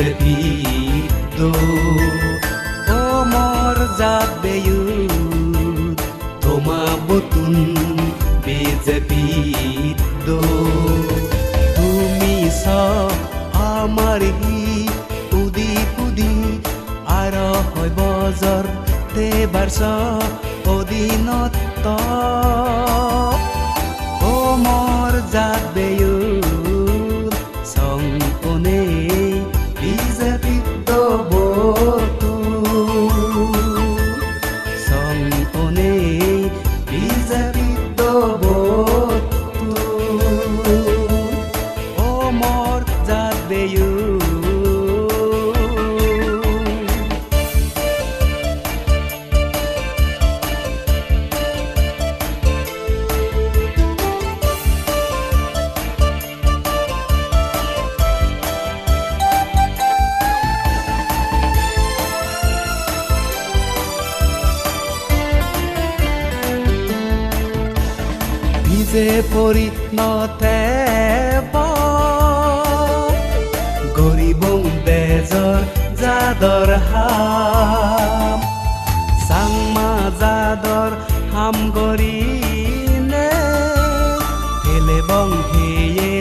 BJP do Omor Zabeyu Toma Botun BJP do Tumi sa amari Pudi pudi Ara hoy bazar Te barsa Odinotto Omor Zabeyu Songone BJP do botu Songone BJP do botu Omor Zabeyu যে পরিণতে গরিব বেজর জাদর হাম সাংমা জাদর হাম গরিনে হেলে বং হেয়ে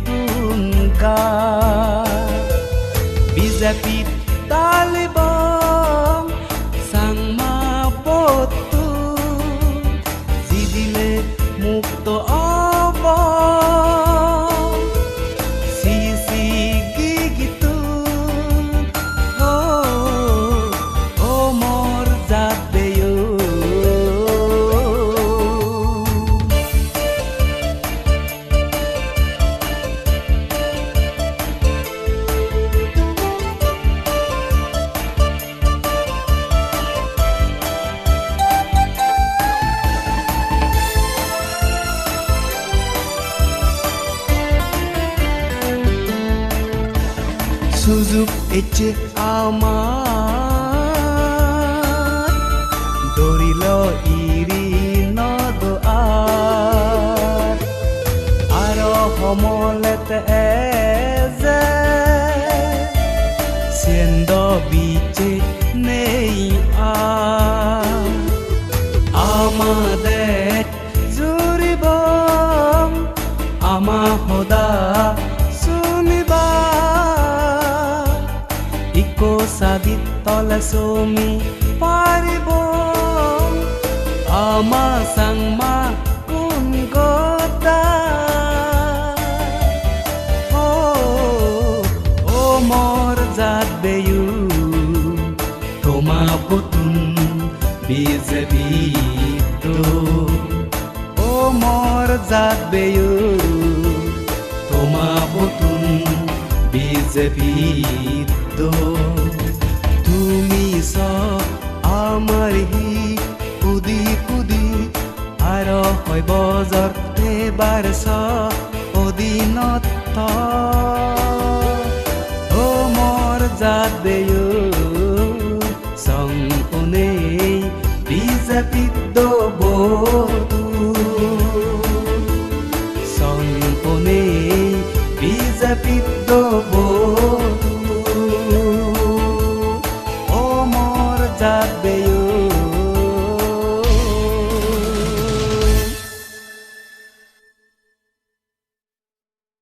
তুনকা BJP তালিবং Sangma পতু জিদিলে মুক্ত of CC গিগিতু ও মোর জাবেয়ু সুযোগ এচে আমার দরিল ইরি নদ আর সমলেতে এজে সেন্দ বিচে নেই আমাদের জুরিব আমা হদা শুনিবা Iko sabit tola sumi paribo Ama sangma kun gota Oh mor zabeyu Toma botun BJP do Oh mor zabeyu Toma botun BJP do Tumi sa amari Pudi pudi Aro hoy bazar Te barsa Odinotto O mor zabeyu Songone BJP do botu Songone BJP do botu